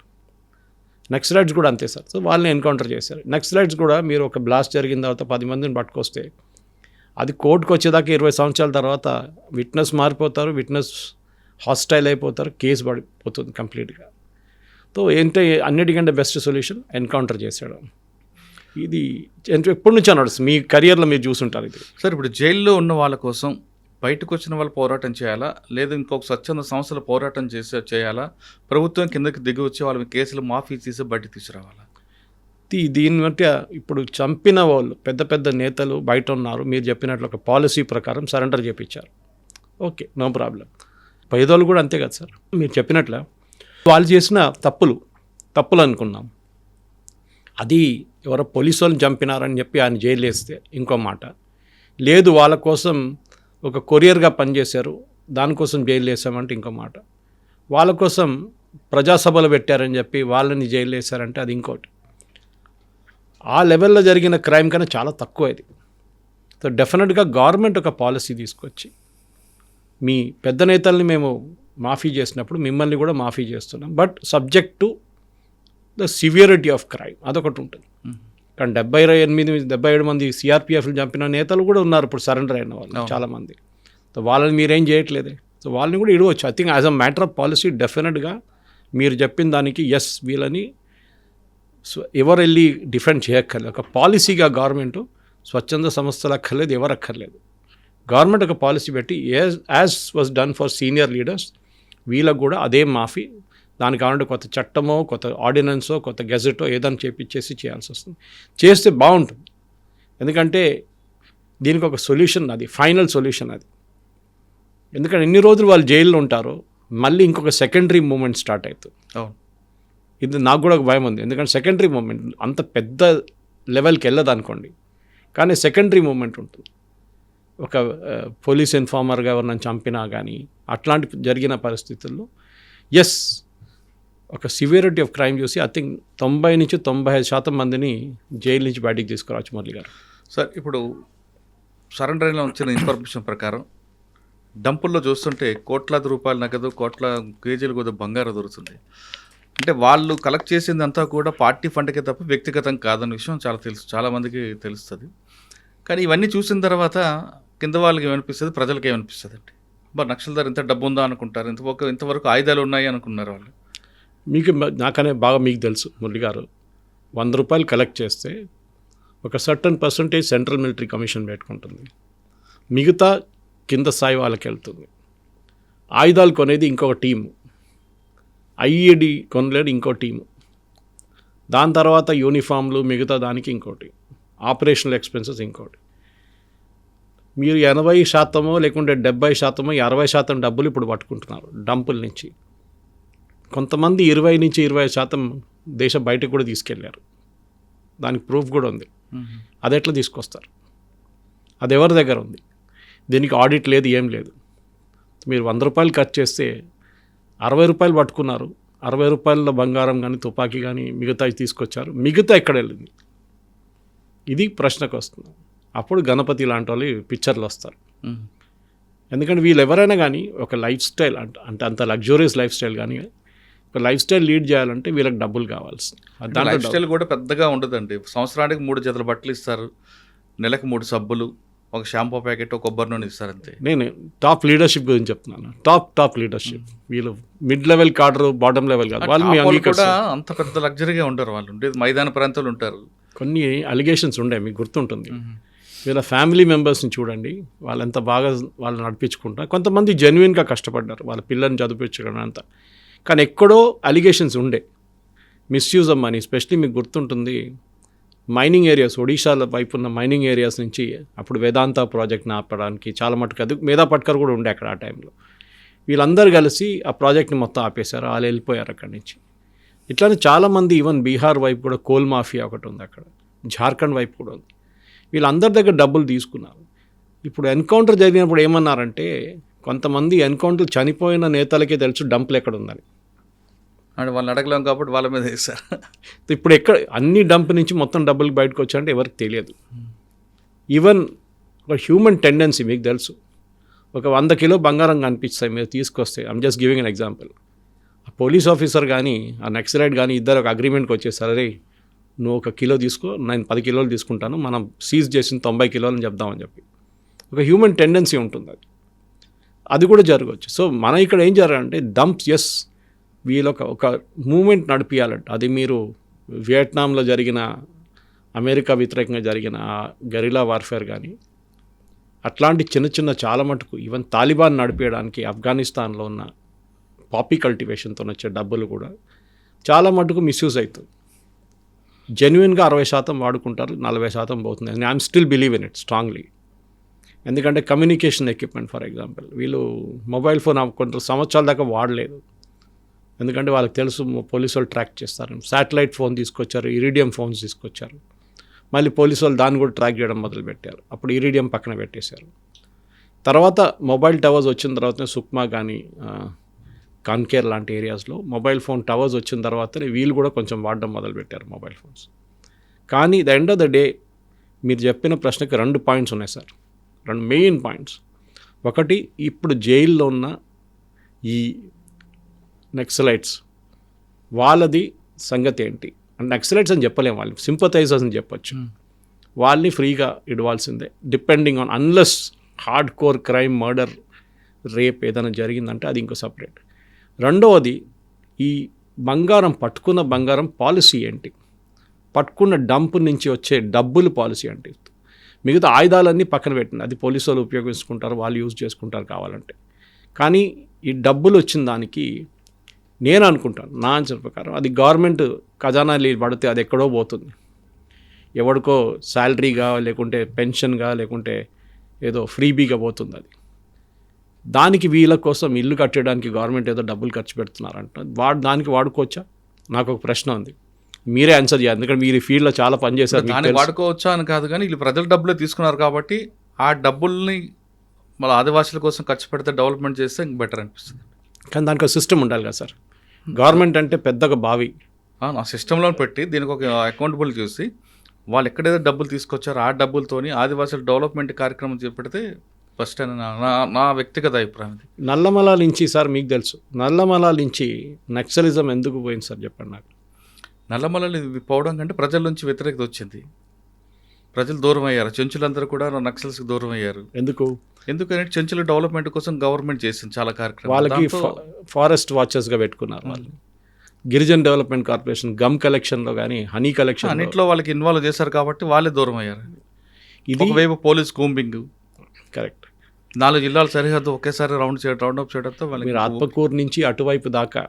నక్సలైట్స్ కూడా అంతే సార్. సో వాళ్ళని ఎన్కౌంటర్ చేశారు. నక్సలైట్స్ కూడా మీరు ఒక బ్లాస్ట్ జరిగిన తర్వాత 10 మందిని పట్టుకొస్తే అది కోర్టుకు వచ్చేదాకా 20 సంవత్సరాల తర్వాత విట్నెస్ మారిపోతారు, విట్నెస్ హాస్టైల్ అయిపోతారు, కేసు పడిపోతుంది కంప్లీట్గా. సో ఏంటంటే అన్నిటికంటే బెస్ట్ సొల్యూషన్ ఎన్కౌంటర్ చేశాడు. ఇది ఎప్పటి నుంచి అన్నాడు మీ కెరియర్లో మీరు చూసుంటారు ఇది. సార్ ఇప్పుడు జైల్లో ఉన్న వాళ్ళ కోసం బయటకు వచ్చిన వాళ్ళు పోరాటం చేయాలా, లేదా ఇంకొక స్వచ్ఛంద సంస్థలు పోరాటం చేయాలా, ప్రభుత్వం కిందకి దిగి వచ్చి వాళ్ళ కేసులు మాఫీ చేసి బయటకు తీసుకురావాలా? దీని బట్టి ఇప్పుడు చంపిన వాళ్ళు పెద్ద పెద్ద నేతలు బయట ఉన్నారు, మీరు చెప్పినట్లు ఒక పాలసీ ప్రకారం సరెండర్ చేయించారు, ఓకే, నో ప్రాబ్లం. పేదోళ్ళు కూడా అంతే కదా సార్, మీరు చెప్పినట్ల వాళ్ళు చేసిన తప్పులు అనుకున్నాం. అది ఎవరో పోలీసు వాళ్ళని చంపినారని చెప్పి ఆయన జైలు వేస్తే ఇంకో మాట, లేదు వాళ్ళ కోసం ఒక కొరియర్గా పనిచేశారు దానికోసం జైలు వేసామంటే ఇంకో మాట, వాళ్ళ కోసం ప్రజాసభలు పెట్టారని చెప్పి వాళ్ళని జైలు వేశారంటే అది ఇంకోటి. ఆ లెవెల్లో జరిగిన క్రైమ్ కన్నా చాలా తక్కువ ఇది. సో డెఫినెట్గా గవర్నమెంట్ ఒక పాలసీ తీసుకొచ్చి మీ పెద్ద నేతల్ని మేము మాఫీ చేసినప్పుడు మిమ్మల్ని కూడా మాఫీ చేస్తున్నాం, but subject to the severity of crime అదొకటి ఉంటుంది. కానీ 77 మంది సిఆర్పిఎఫ్లు చంపిన నేతలు కూడా ఉన్నారు ఇప్పుడు సరెండర్ అయిన వాళ్ళు చాలామంది. సో వాళ్ళని మీరేం చేయట్లేదే, సో వాళ్ళని కూడా ఇడవచ్చు. I think as a matter of policy డెఫినెట్గా మీరు చెప్పిన దానికి ఎస్, వీళ్ళని ఎవరు వెళ్ళి డిఫెండ్ చేయక్కర్లేదు. ఒక పాలసీగా గవర్నమెంట్ స్వచ్ఛంద సంస్థలు అక్కర్లేదు, ఎవరు అక్కర్లేదు. గవర్నమెంట్ ఒక పాలసీ పెట్టి as was done for senior leaders వీళ్ళకు కూడా అదే మాఫీ, దానికి కావాలంటే కొత్త చట్టమో కొత్త ఆర్డినెన్సో కొత్త గెజెటో ఏదైనా చేయాల్సి వస్తుంది. చేస్తే బాగుంటుంది, ఎందుకంటే దీనికి ఒక సొల్యూషన్, అది ఫైనల్ సొల్యూషన్ అది. ఎందుకంటే ఎన్ని రోజులు వాళ్ళు జైల్లో ఉంటారో మళ్ళీ ఇంకొక సెకండరీ మూమెంట్ స్టార్ట్ అవుతుంది. ఇది నాకు కూడా ఒక భయం ఉంది, ఎందుకంటే సెకండరీ మూమెంట్ అంత పెద్ద లెవెల్కి వెళ్ళదు అనుకోండి, కానీ సెకండరీ మూమెంట్ ఉంటుంది. ఒక పోలీస్ ఇన్ఫార్మర్గా ఎవరినైనా చంపినా కానీ అట్లాంటి జరిగిన పరిస్థితుల్లో ఎస్, ఒక సివియరిటీ ఆఫ్ క్రైమ్ చూసి ఐ థింక్ 90 నుంచి 95% మందిని జైలు నుంచి బయటికి తీసుకురావచ్చు. మురళి గారు సార్, ఇప్పుడు సరెండర్ అయిన వచ్చిన ఇన్ఫర్మేషన్ ప్రకారం డంపుల్లో చూస్తుంటే కోట్లాది రూపాయల నగదు, కోట్ల కేజీలు కూడా బంగారం దొరుకుతుంది. అంటే వాళ్ళు కలెక్ట్ చేసిందంతా కూడా పార్టీ ఫండ్కే తప్ప వ్యక్తిగతం కాదన్న విషయం చాలామందికి తెలుస్తుంది. కానీ ఇవన్నీ చూసిన తర్వాత కింద వాళ్ళకి ఏమనిపిస్తుంది, ప్రజలకి ఏమనిపిస్తుంది అంటే మరి నక్సల్దార్ ఇంత డబ్బు ఉందా అనుకుంటారు, ఇంతవరకు ఆయుధాలు ఉన్నాయి అనుకున్నారు వాళ్ళు. నాకనే బాగా మీకు తెలుసు మురళి గారు, 100 రూపాయలు కలెక్ట్ చేస్తే ఒక certain percentage central military commission పెట్టుకుంటుంది, మిగతా కింద స్థాయి వాళ్ళకి వెళ్తుంది. ఆయుధాలు కొనేది ఇంకొక టీము, ఐఈడి కొనలేడు ఇంకో టీము, దాని తర్వాత యూనిఫామ్లు మిగతా దానికి ఇంకోటి, ఆపరేషనల్ ఎక్స్పెన్సెస్ ఇంకోటి. మీరు 80% లేకుంటే 70%, 60% డబ్బులు ఇప్పుడు పట్టుకుంటున్నారు డంపుల నుంచి. కొంతమంది 20 నుంచి 25% దేశం బయటకు కూడా తీసుకెళ్ళారు, దానికి ప్రూఫ్ కూడా ఉంది. అది ఎట్లా తీసుకొస్తారు, అది ఎవరి దగ్గర ఉంది, దీనికి ఆడిట్ లేదు, ఏం లేదు. మీరు 100 రూపాయలు ఖర్చు చేస్తే 60 రూపాయలు పట్టుకున్నారు, 60 రూపాయల బంగారం కానీ తుపాకీ కానీ మిగతా తీసుకొచ్చారు, మిగతా ఎక్కడ వెళ్ళింది, ఇది ప్రశ్నకు వస్తుంది. అప్పుడు గణపతి లాంటి వాళ్ళు పిక్చర్లు వస్తారు. ఎందుకంటే వీళ్ళు ఎవరైనా కానీ ఒక లైఫ్ స్టైల్ అంటే అంత లగ్జూరియస్ లైఫ్ స్టైల్ కానీ ఒక లైఫ్ స్టైల్ లీడ్ చేయాలంటే వీళ్ళకి డబ్బులు కావాల్సింది. లైఫ్ స్టైల్ కూడా పెద్దగా ఉండదండి. సంవత్సరానికి 3 జతల బట్టలు ఇస్తారు, నెలకు 3 సబ్బులు, ఒక షాంపూ ప్యాకెట్, ఒక కొబ్బరి నూనె ఇస్తారు అంతే. నేను టాప్ లీడర్షిప్ గురించి చెప్తున్నాను, టాప్ లీడర్షిప్. వీళ్ళు మిడ్ లెవెల్ కాడరు, బాటమ్ లెవెల్ కాదు. వాళ్ళు కూడా అంత పెద్ద లగ్జరీగా ఉంటారు, వాళ్ళు ఉండేది మైదాన ప్రాంతాలు ఉంటారు. కొన్ని అలిగేషన్స్ ఉండే, మీకు గుర్తుంటుంది. వీళ్ళ ఫ్యామిలీ మెంబర్స్ని చూడండి, వాళ్ళు ఎంత బాగా వాళ్ళు నడిపించుకుంటారు. కొంతమంది జెన్యున్గా కష్టపడ్డారు వాళ్ళ పిల్లల్ని చదివించడం అంతా, కానీ ఎక్కడో అలిగేషన్స్ ఉండే, మిస్యూజ్ ఆఫ్ మనీ. ఎస్పెషలీ మీకు గుర్తుంటుంది మైనింగ్ ఏరియాస్, ఒడిశాల వైపు ఉన్న మైనింగ్ ఏరియాస్ నుంచి అప్పుడు వేదాంత ప్రాజెక్ట్ని ఆపడానికి చాలా మటుకు అది మేధా పట్కర్ కూడా ఉండే అక్కడ ఆ టైంలో. వీళ్ళందరూ కలిసి ఆ ప్రాజెక్ట్ని మొత్తం ఆపేశారు, వాళ్ళు వెళ్ళిపోయారు అక్కడి నుంచి. ఇట్లానే చాలామంది, ఈవెన్ బీహార్ వైపు కూడా కోల్ మాఫియా ఒకటి ఉంది అక్కడ, జార్ఖండ్ వైపు కూడా ఉంది. వీళ్ళందరి దగ్గర డబ్బులు తీసుకున్నారు. ఇప్పుడు ఎన్కౌంటర్ జరిగినప్పుడు ఏమన్నారంటే కొంతమంది ఎన్కౌంటర్ చనిపోయిన నేతలకే తెలుసు డంపులు ఎక్కడ ఉందని. అంటే వాళ్ళని అడగలేం కాబట్టి వాళ్ళ మీద వేశారు. ఇప్పుడు ఎక్కడ అన్ని డంప్ నుంచి మొత్తం డబ్బులు బయటకు వచ్చాయంటే ఎవరికి తెలియదు. ఈవెన్ ఒక హ్యూమన్ టెండెన్సీ మీకు తెలుసు, ఒక 100 కిలో బంగారం కనిపిస్తాయి మీరు తీసుకొస్తే. I'm just giving an example. ఆ పోలీస్ ఆఫీసర్ కానీ ఆ నక్సలైట్ కానీ ఇద్దరు ఒక అగ్రిమెంట్కి వచ్చేసారు, అరే నువ్వు 1 కిలో తీసుకో, నేను 10 కిలోలు తీసుకుంటాను, మనం సీజ్ చేసిన 90 కిలోలు అని చెప్దామని చెప్పి. ఒక హ్యూమన్ టెండెన్సీ ఉంటుంది, అది కూడా జరగవచ్చు. సో మన ఇక్కడ ఏం జరగాలంటే డంప్స్, ఎస్ వీళ్ళు ఒక మూమెంట్ నడిపించాలంట. అది మీరు వియట్నాంలో జరిగిన అమెరికా వ్యతిరేకంగా జరిగిన గెరిలా వార్ఫేర్ కానీ అట్లాంటి చిన్న చిన్న చాలా మటుకు ఈవెన్ తాలిబాన్ నడిపేయడానికి ఆఫ్ఘనిస్తాన్లో ఉన్న పాపీ కల్టివేషన్తో వచ్చే డబ్బులు కూడా చాలా మటుకు మిస్యూజ్ అవుతుంది. జెన్యున్గా 60% వాడుకుంటారు, 40% పోతుంది. And I'm still believe in it strongly. ఎందుకంటే కమ్యూనికేషన్ ఎక్విప్మెంట్ ఫర్ ఎగ్జాంపుల్, వీళ్ళు మొబైల్ ఫోన్ కొంత సంవత్సరాల దాకా వాడలేదు, ఎందుకంటే వాళ్ళకి తెలుసు పోలీసు వాళ్ళు ట్రాక్ చేస్తారు. శాటిలైట్ ఫోన్ తీసుకొచ్చారు, ఇరీడియం ఫోన్స్ తీసుకొచ్చారు, మళ్ళీ పోలీసు వాళ్ళు దాన్ని కూడా ట్రాక్ చేయడం మొదలుపెట్టారు. అప్పుడు ఇరీడియం పక్కన పెట్టేశారు. తర్వాత మొబైల్ టవర్స్ వచ్చిన తర్వాతనే సుక్మా కానీ కాన్కేర్ లాంటి ఏరియాస్లో మొబైల్ ఫోన్ టవర్స్ వచ్చిన తర్వాతనే వీళ్ళు కూడా కొంచెం వాడడం మొదలుపెట్టారు మొబైల్ ఫోన్స్. కానీ the end of the day మీరు చెప్పిన ప్రశ్నకి 2 పాయింట్స్ ఉన్నాయి సార్, 2 మెయిన్ పాయింట్స్. ఒకటి, ఇప్పుడు జైల్లో ఉన్న ఈ నక్సలైట్స్ వాళ్ళది సంగతి ఏంటి అంటే, నక్సలైట్స్ అని చెప్పలేము, వాళ్ళు సింపథైజర్స్ అని చెప్పొచ్చు. వాళ్ళని ఫ్రీగా ఇవ్వాల్సిందే, depending on unless hard core crime, murder, rape ఏదైనా జరిగిందంటే అది ఇంకో సపరేట్. రెండవది, ఈ బంగారం పట్టుకున్న బంగారం పాలసీ ఏంటి, పట్టుకున్న డంప్ నుంచి వచ్చే డబ్బులు పాలసీ ఏంటి. మిగతా ఆయుధాలన్నీ పక్కన పెట్టండి, అది పోలీసు వాళ్ళు ఉపయోగించుకుంటారు, వాళ్ళు యూజ్ చేసుకుంటారు కావాలంటే. కానీ ఈ డబ్బులు వచ్చిన దానికి నేను అనుకుంటాను, నా అంచనా ప్రకారం అది గవర్నమెంట్ ఖజానా పడితే అది ఎక్కడో పోతుంది, ఎవడికో శాలరీగా లేకుంటే పెన్షన్గా లేకుంటే ఏదో ఫ్రీబీగా పోతుంది. అది దానికి వీళ్ళ కోసం ఇల్లు కట్టడానికి గవర్నమెంట్ ఏదో డబ్బులు ఖర్చు పెడుతున్నారంట, దానికి వాడుకోవచ్చా? నాకు ఒక ప్రశ్న ఉంది, మీరే ఆన్సర్ చేయాలి, ఎందుకంటే మీరు ఈ ఫీల్డ్లో చాలా పనిచేశారు. దానికి వాడుకోవచ్చా అని కాదు, కానీ వీళ్ళు ప్రజల డబ్బులే తీసుకున్నారు కాబట్టి ఆ డబ్బుల్ని మళ్ళీ ఆదివాసుల కోసం ఖర్చు పెడితే డెవలప్మెంట్ చేస్తే ఇంక బెటర్ అనిపిస్తుంది. కానీ దానికి ఒక సిస్టమ్ ఉండాలి కదా సార్. గవర్నమెంట్ అంటే పెద్దగా బావి, ఆ సిస్టంలో పెట్టి దీనికి ఒక అకౌంటబుల్ చూసి వాళ్ళు ఎక్కడైతే డబ్బులు తీసుకొచ్చారో ఆ డబ్బులతోని ఆదివాసుల డెవలప్మెంట్ కార్యక్రమం చేపడితే ఫస్ట్ అని నా వ్యక్తిగత అభిప్రాయం. నల్లమల నుంచి సార్ మీకు తెలుసు, నల్లమల నుంచి నక్సలిజం ఎందుకు పోయింది సార్ చెప్పండి నాకు. నల్లమలలో ఇది పోవడం కంటే ప్రజల నుంచి వ్యతిరేకత వచ్చింది, ప్రజలు దూరం అయ్యారు, చెంచులందరూ కూడా నక్సల్స్కి దూరం అయ్యారు. ఎందుకంటే చెంచుల డెవలప్మెంట్ కోసం గవర్నమెంట్ చేసింది చాలా కార్యక్రమాలు. వాళ్ళకి ఫారెస్ట్ వాచెస్గా పెట్టుకున్నారు వాళ్ళు. గిరిజన్ డెవలప్మెంట్ కార్పొరేషన్ గమ్ కలెక్షన్లో కానీ హనీ కలెక్షన్ అన్నింటిలో వాళ్ళకి ఇన్వాల్వ్ చేశారు కాబట్టి వాళ్ళే దూరం అయ్యారు. ఇది ఒకవైపు పోలీస్ కూంబింగ్, కరెక్ట్, 4 జిల్లాల సరిహద్దు ఒకేసారి రౌండ్ అప్ చేయడంతో మీరు ఆత్మకూరు నుంచి అటువైపు దాకా,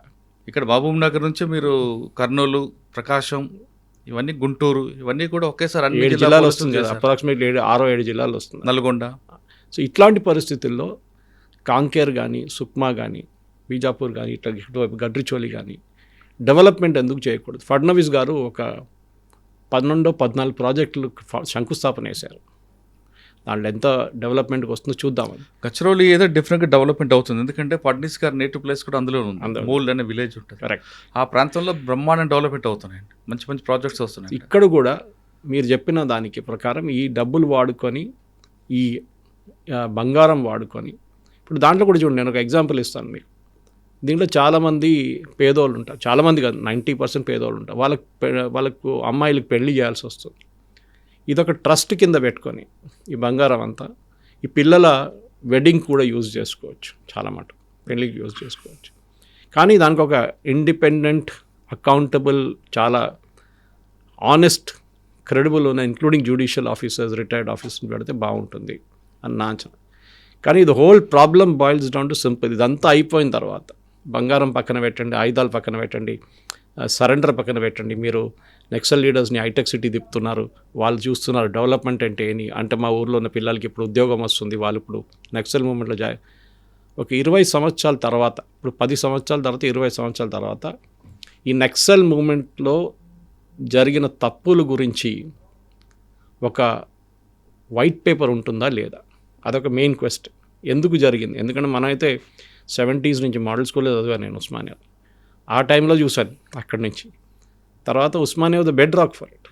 ఇక్కడ మహబూబ్ నగర్ నుంచి మీరు కర్నూలు, ప్రకాశం, ఇవన్నీ గుంటూరు, ఇవన్నీ కూడా ఒకేసారి 7 జిల్లాలు వస్తుంది కదా, అప్రాక్సిమేట్లీ 6-7 జిల్లాలు వస్తుంది, నల్గొండ. సో ఇట్లాంటి పరిస్థితుల్లో కాంకేర్ కానీ సుక్మా కానీ బీజాపూర్ కానీ ఇటువైపు గడ్రిచోలి కానీ డెవలప్మెంట్ ఎందుకు చేయకూడదు? ఫడ్నవీస్ గారు ఒక 12-14 ప్రాజెక్టులు శంకుస్థాపన వేశారు, దాంట్లో ఎంత డెవలప్మెంట్కి వస్తుందో చూద్దామని. గచ్చిరోలి ఏదో డిఫరెంట్గా డెవలప్మెంట్ అవుతుంది, ఎందుకంటే ఫడ్నీస్ గారు నేటివ్ ప్లేస్ కూడా అందులో ఉంది, మూల్ అనే విలేజ్ ఉంటుంది. కరెక్ట్, ఆ ప్రాంతంలో బ్రహ్మాండం డెవలప్మెంట్ అవుతున్నాయండి, మంచి మంచి ప్రాజెక్ట్స్ వస్తున్నాయి. ఇక్కడ కూడా మీరు చెప్పిన దానికి ప్రకారం ఈ డబ్బులు వాడుకొని ఈ బంగారం వాడుకొని, ఇప్పుడు దాంట్లో కూడా చూడండి, నేను ఒక ఎగ్జాంపుల్ ఇస్తాను మీకు. దీంట్లో చాలామంది పేదోళ్ళు ఉంటారు, చాలామంది కాదు 90% పేదోళ్ళు ఉంటారు, వాళ్ళకు అమ్మాయిలకు పెళ్లి చేయాల్సి వస్తుంది. ఇదొక ట్రస్ట్ కింద పెట్టుకొని ఈ బంగారం అంతా ఈ పిల్లల వెడ్డింగ్ కూడా యూజ్ చేసుకోవచ్చు, చాలా మటుకు పెళ్ళికి యూజ్ చేసుకోవచ్చు. కానీ దానికి ఒక ఇండిపెండెంట్, అకౌంటబుల్, చాలా ఆనెస్ట్, క్రెడిబుల్ ఉన్న ఇంక్లూడింగ్ జ్యుడిషియల్ ఆఫీసర్స్, రిటైర్డ్ ఆఫీసర్ని పెడితే బాగుంటుంది అని నా అంచనా. కానీ ఇది whole problem boils down to simple. ఇదంతా అయిపోయిన తర్వాత బంగారం పక్కన పెట్టండి, ఆయుధాలు పక్కన పెట్టండి, సరెండర్ పక్కన పెట్టండి, మీరు నక్సల్ లీడర్స్ని హైటెక్ సిటీ తిప్పుతున్నారు, వాళ్ళు చూస్తున్నారు డెవలప్మెంట్ అంటే ఏంటి అంటే, మా ఊర్లో ఉన్న పిల్లలకి ఇప్పుడు ఉద్యోగం వస్తుంది, వాళ్ళు ఇప్పుడు నక్సల్ మూమెంట్లో ఒక 20 సంవత్సరాల తర్వాత, ఇప్పుడు 10 సంవత్సరాల తర్వాత 20 సంవత్సరాల తర్వాత ఈ నక్సల్ మూమెంట్లో జరిగిన తప్పుల గురించి ఒక వైట్ పేపర్ ఉంటుందా లేదా, అదొక మెయిన్ క్వశ్చన్. ఎందుకు జరిగింది? ఎందుకంటే మనమైతే 70s నుంచి మోడల్ స్కూల్లో చదివాను నేను, ఉస్మానియా. ఆ టైంలో చూశాను అక్కడి నుంచి. తర్వాత Osmania the bedrock for it.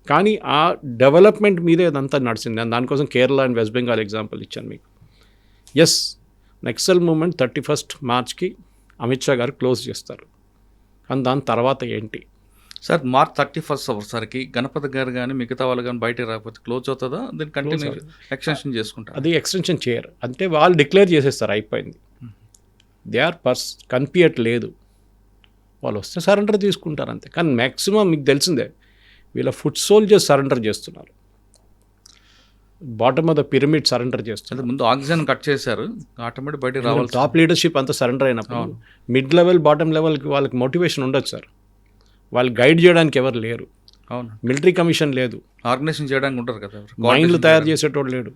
కానీ ఆ డెవలప్మెంట్ మీదే అదంతా నడిచింది. నేను దానికోసం Kerala and West Bengal example ఇచ్చాను మీకు. ఎస్, నక్సల్ మూమెంట్ 31st మార్చ్కి అమిత్ షా గారు క్లోజ్ చేస్తారు. కానీ దాని తర్వాత ఏంటి సార్? మార్చ్ 31st అవ్వసరికి గణపతి గారు కానీ మిగతా వాళ్ళు కానీ బయట రాకపోతే క్లోజ్ అవుతుందా? దీన్ని కంటిన్యూ ఎక్స్టెన్షన్ చేసుకుంటారు? అది ఎక్స్టెన్షన్ చేయరు, అంటే వాళ్ళు డిక్లేర్ చేసేస్తారు అయిపోయింది. దే ఆర్ కనిపించట్లేదు, వాళ్ళు వస్తే సరెండర్ తీసుకుంటారు అంతే. కానీ మ్యాక్సిమం మీకు తెలిసిందే వీళ్ళ ఫుట్ సోల్జర్స్ సరెండర్ చేస్తున్నారు, bottom of the pyramid surrender చేస్తున్నారు. ముందు ఆక్సిజన్ కట్ చేశారు, ఆటోమేటిక్ బయట రావాలి. టాప్ లీడర్షిప్ అంతా సరెండర్ అయినప్పుడు మిడ్ లెవెల్ బాటమ్ లెవెల్కి వాళ్ళకి మోటివేషన్ ఉండదు సార్. వాళ్ళు గైడ్ చేయడానికి ఎవరు లేరు. అవును, మిలిటరీ కమిషన్ లేదు, ఆర్గనైజేషన్ చేయడానికి ఉంటారు కదా, మైండ్లు తయారు చేసేటోడు లేడు,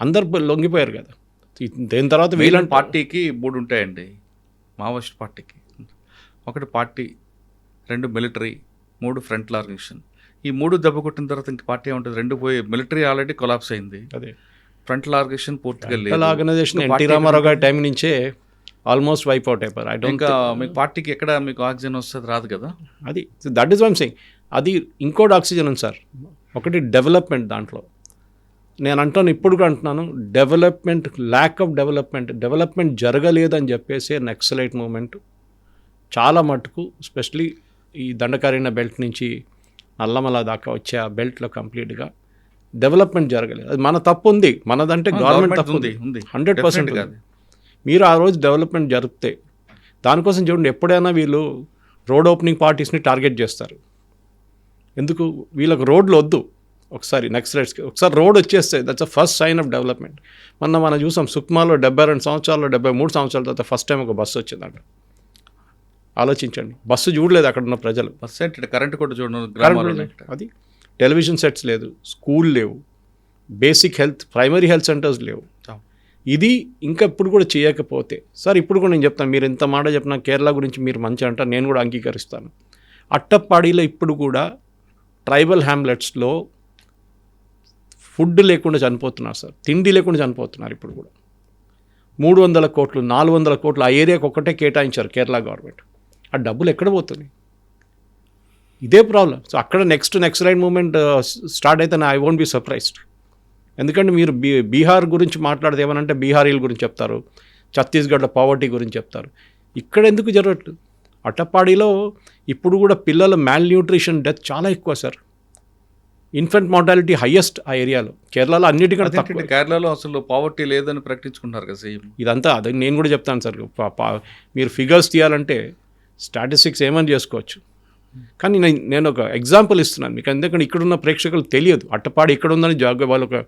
అందరు లొంగిపోయారు కదా. దీని తర్వాత వీళ్ళని పార్టీకి 3 ఉంటాయండి, మావోయిస్ట్ పార్టీకి. 1 పార్టీ, 2 మిలిటరీ, 3 ఫ్రంట్ ఆర్గనైజేషన్. ఈ 3 దెబ్బ కొట్టిన తర్వాత ఇంక పార్టీ ఉంటుంది. 2 పోయి, మిలిటరీ ఆల్రెడీ కొలాప్స్ అయింది, అదే ఫ్రంట్ ఆర్గనైజేషన్ పూర్తిగా లేదు. ఆర్గనైజేషన్ ఎన్టీ రామారావు గారి టైం నుంచే ఆల్మోస్ట్ వైప్ అవుట్ అయిపోయారు. ఇంకా మీకు పార్టీకి ఎక్కడ మీకు ఆక్సిజన్ వస్తుంది? రాదు కదా. అది that is why I'm saying. అది ఇంకోటి ఆక్సిజన్ ఉంది సార్. ఒకటి డెవలప్మెంట్, దాంట్లో నేను అంటాను, ఇప్పుడు కూడా అంటున్నాను, డెవలప్మెంట్, ల్యాక్ ఆఫ్ డెవలప్మెంట్ జరగలేదని చెప్పేసి నక్సలైట్ మూమెంట్ చాలా మటుకు, ఎస్పెషలీ ఈ దండకారణ్య బెల్ట్ నుంచి నల్లమల దాకా వచ్చే ఆ బెల్ట్లో కంప్లీట్గా డెవలప్మెంట్ జరగలేదు. అది మన తప్పు ఉంది, మనదంటే గవర్నమెంట్ తప్పు ఉంది 100% కాదు. మీరు ఆ రోజు డెవలప్మెంట్ జరిపితే దానికోసం చూడండి, ఎప్పుడైనా వీళ్ళు రోడ్ ఓపెనింగ్ పార్టీస్ని టార్గెట్ చేస్తారు. ఎందుకు? వీళ్ళకి రోడ్లు వద్దు. ఒకసారి నక్సలైట్స్కి ఒకసారి రోడ్ వచ్చేస్తే that's a first sign of development. మనం చూసాం సుక్మాలో 72 సంవత్సరాల్లో 73 సంవత్సరాల తర్వాత ఫస్ట్ టైం ఒక బస్సు వచ్చిందంట. ఆలోచించండి, బస్సు చూడలేదు అక్కడ ఉన్న ప్రజలు. బస్సు అంటే కరెంట్ కూడా చూడండి. అది టెలివిజన్ సెట్స్ లేదు, స్కూల్ లేవు, basic health, primary health centres లేవు. ఇది ఇంకా ఇప్పుడు కూడా చేయకపోతే సార్, ఇప్పుడు కూడా నేను చెప్తాను, మీరు ఎంత మాట చెప్పినా కేరళ గురించి మీరు మంచి అంటారు, నేను కూడా అంగీకరిస్తాను. అట్టప్పాడిలో ఇప్పుడు కూడా ట్రైబల్ హ్యామ్లెట్స్లో ఫుడ్ లేకుండా చనిపోతున్నారు సార్, తిండి లేకుండా చనిపోతున్నారు. ఇప్పుడు కూడా 300 కోట్లు 400 కోట్లు ఆ ఏరియాకి ఒక్కటే కేటాయించారు కేరళ గవర్నమెంట్. ఆ డబ్బులు ఎక్కడ పోతుంది? ఇదే ప్రాబ్లం. సో అక్కడ నెక్సలైట్ మూమెంట్ స్టార్ట్ అయితే ఐ వోంట్ బి సర్ప్రైజ్డ్. ఎందుకంటే మీరు బీహార్ గురించి మాట్లాడితే ఏమనంటే బీహారీల గురించి చెప్తారు, ఛత్తీస్గఢ్లో పావర్టీ గురించి చెప్తారు. ఇక్కడ ఎందుకు జరగట్లేదు? అట్టపాడిలో ఇప్పుడు కూడా పిల్లల మాల్ న్యూట్రిషన్ డెత్ చాలా ఎక్కువ సార్. ఇన్ఫెంట్ మార్టాలిటీ హైయెస్ట్ ఆ ఏరియాలో. కేరళలో అన్నిటికంటే తక్కువ. కేరళలో అసలు పావర్టీ లేదని ప్రకటించుకుంటారు కదా సేమ్. ఇదంతా అదే నేను కూడా చెప్తాను సార్. మీరు ఫిగర్స్ తీయాలంటే స్టాటిస్టిక్స్ ఏమని చేసుకోవచ్చు, కానీ నేను ఒక ఎగ్జాంపుల్ ఇస్తున్నాను మీకు. ఎందుకంటే ఇక్కడున్న ప్రేక్షకులు తెలియదు అట్టపాడి ఇక్కడ ఉందని వాళ్ళు ఒక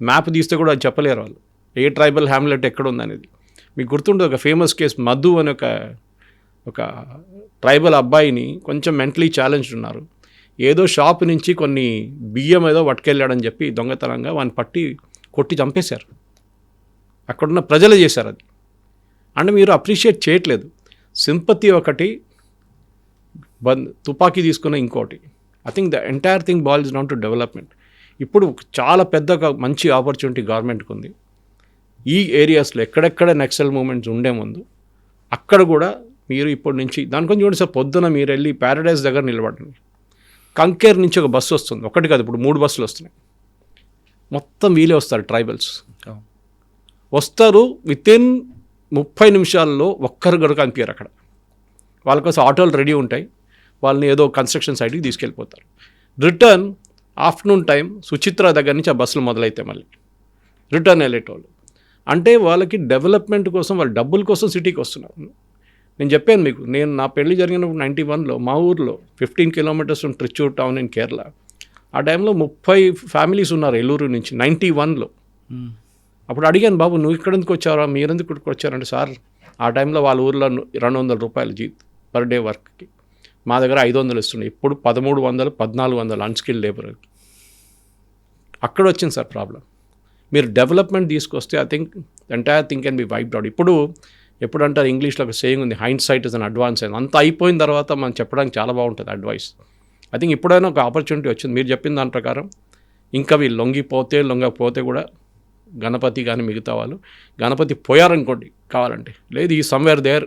మ్యాప్ తీస్తే కూడా అది చెప్పలేరు వాళ్ళు, ఏ ట్రైబల్ హ్యామ్లెట్ ఎక్కడ ఉందనేది. మీకు గుర్తుంటుంది ఒక ఫేమస్ కేసు, మధు అని ఒక ట్రైబల్ అబ్బాయిని కొంచెం మెంటలీ ఛాలెంజ్డ్ ఉన్నారు, ఏదో షాప్ నుంచి కొన్ని బియ్యం ఏదో పట్టుకెళ్ళాడని చెప్పి దొంగతనంగా వాడిని పట్టి కొట్టి చంపేశారు. అక్కడున్న ప్రజలు చేశారు అది. అంటే మీరు అప్రిషియేట్ చేయట్లేదు. సింపతి ఒకటి, తుపాకీ తీసుకున్న ఇంకోటి. I think the entire thing boils down to development. ఇప్పుడు చాలా పెద్ద మంచి ఆపర్చునిటీ గవర్నమెంట్కి ఉంది. ఈ ఏరియాస్లో ఎక్కడెక్కడ నక్సల్ మూమెంట్స్ ఉండే ముందు అక్కడ కూడా మీరు ఇప్పటి నుంచి దానికొని చూడండి సార్. పొద్దున మీరు వెళ్ళి ప్యారడైజ్ దగ్గర నిలబడండి, కంకేర్ నుంచి ఒక బస్సు వస్తుంది, ఒకటి కాదు ఇప్పుడు 3 బస్సులు వస్తున్నాయి. మొత్తం వీలే వస్తారు, ట్రైబల్స్ వస్తారు. వితిన్ 30 నిమిషాల్లో ఒక్కరు గడుక కనిపించారు అక్కడ. వాళ్ళ కోసం ఆటోలు రెడీ ఉంటాయి, వాళ్ళని ఏదో కన్స్ట్రక్షన్ సైట్కి తీసుకెళ్ళిపోతారు. రిటర్న్ ఆఫ్టర్నూన్ టైం సుచిత్ర దగ్గర నుంచి ఆ బస్సులు మొదలైతాయి, మళ్ళీ రిటర్న్ వెళ్ళేటోళ్ళు. అంటే వాళ్ళకి డెవలప్మెంట్ కోసం, వాళ్ళ డబ్బుల కోసం సిటీకి వస్తున్నారు. నేను చెప్పాను మీకు, నా పెళ్లి జరిగినప్పుడు 91లో మా ఊర్లో 15 kilometres from Trichur town in Kerala. ఆ టైంలో 30 ఫ్యామిలీస్ ఉన్నారు ఏలూరు నుంచి 91లో. అప్పుడు అడిగాను, బాబు నువ్వు ఇక్కడ ఎందుకు వచ్చారా, మీరెందుకు ఇక్కడికి వచ్చారంటే, సార్ ఆ టైంలో వాళ్ళ ఊర్లో 200 రూపాయలు జీత్ పర్ డే వర్క్కి, మా దగ్గర 500 ఇస్తున్నాయి. ఇప్పుడు 1300 1400 అన్స్కిల్డ్ లేబర్. అక్కడ వచ్చింది సార్ ప్రాబ్లం. మీరు డెవలప్మెంట్ తీసుకొస్తే I think entire thing can be wiped out. ఎప్పుడు అంటారు ఇంగ్లీష్లో ఒక సేయింగ్ ఉంది, hindsight is in advance. అంతా అయిపోయిన తర్వాత మనం చెప్పడానికి చాలా బాగుంటుంది అడ్వైస్. ఐ థింక్ ఇప్పుడైనా ఒక ఆపర్చునిటీ వచ్చింది. మీరు చెప్పిన దాని ప్రకారం ఇంకా వీళ్ళు లొంగకపోతే కూడా గణపతి కానీ మిగతా వాళ్ళు, గణపతి పోయారనుకోండి కావాలంటే, లేదు ఈ somewhere there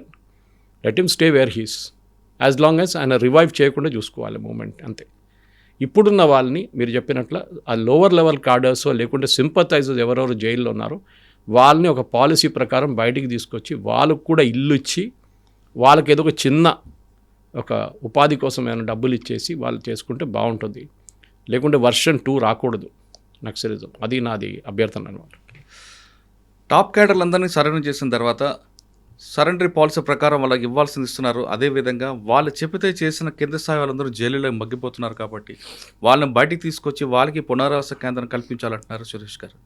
let him stay where he's, as long as ఆయన రివైవ్ చేయకుండా చూసుకోవాలి మూమెంట్, అంతే. ఇప్పుడున్న వాళ్ళని మీరు చెప్పినట్లు ఆ లోవర్ లెవెల్ కార్డర్స్ లేకుంటే సింపథైజర్స్ ఎవరెవరు జైల్లో ఉన్నారో వాళ్ళని ఒక పాలసీ ప్రకారం బయటికి తీసుకొచ్చి వాళ్ళకు కూడా ఇల్లు ఇచ్చి వాళ్ళకి ఏదో ఒక చిన్న ఒక ఉపాధి కోసం ఏమైనా డబ్బులు ఇచ్చేసి వాళ్ళు చేసుకుంటే బాగుంటుంది. లేకుంటే వర్షన్ 2 రాకూడదు నక్సలిజం. అది నాది అభ్యర్థన అనమాట. టాప్ క్యాడర్లందరినీ సరెండర్ చేసిన తర్వాత సరెండరీ పాలసీ ప్రకారం వాళ్ళకి ఇవ్వాల్సింది ఇస్తున్నారు. అదేవిధంగా వాళ్ళు చెప్పితే చేసిన కింద స్థాయి వాళ్ళందరూ జైలులో మగ్గిపోతున్నారు కాబట్టి వాళ్ళని బయటికి తీసుకొచ్చి వాళ్ళకి పునరావాస కేంద్రం కల్పించాలంటున్నారు సురేష్ గారు.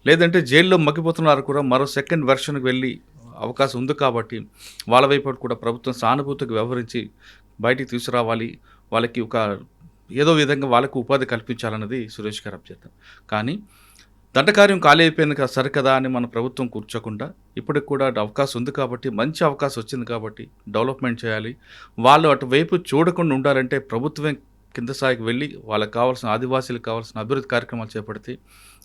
లేదంటే జైల్లో మగ్గిపోతున్నారు కూడా మరో సెకండ్ వెర్షన్కి వెళ్ళి అవకాశం ఉంది కాబట్టి వాళ్ళ వైపు కూడా ప్రభుత్వం సానుభూతికి వ్యవహరించి బయటికి తీసుకురావాలి, వాళ్ళకి ఒక ఏదో విధంగా వాళ్ళకి ఉపాధి కల్పించాలన్నది సురేష్ గారు అభ్యర్థన. కానీ దండకార్యం ఖాళీ అయిపోయింది కదా సరికదా అని మన ప్రభుత్వం కూర్చోకుండా ఇప్పటికి కూడా అవకాశం ఉంది కాబట్టి, మంచి అవకాశం వచ్చింది కాబట్టి డెవలప్మెంట్ చేయాలి. వాళ్ళు అటువైపు చూడకుండా ఉండాలంటే ప్రభుత్వమే కింద స్థాయికి వెళ్ళి వాళ్ళకి కావాల్సిన ఆదివాసీలకు కావాల్సిన అభివృద్ధి కార్యక్రమాలు చేపడితే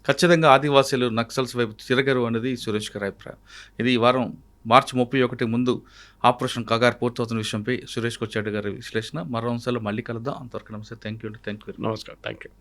ఖచ్చితంగా ఆదివాసీలు నక్సల్స్ వైపు తిరగరు అనేది సురేష్ గారి అభిప్రాయం. ఇది ఈ వారం మార్చి 31 ముందు ఆపరేషన్ కగారు పూర్తవుతున్న విషయంపై సురేష్ కొచ్చాడు గారి విశ్లేషణ. మరో అంశాలు మళ్ళీ కలుద్దాం. అంతవరకు నమస్తే. Thank you. నమస్కారం. Thank you.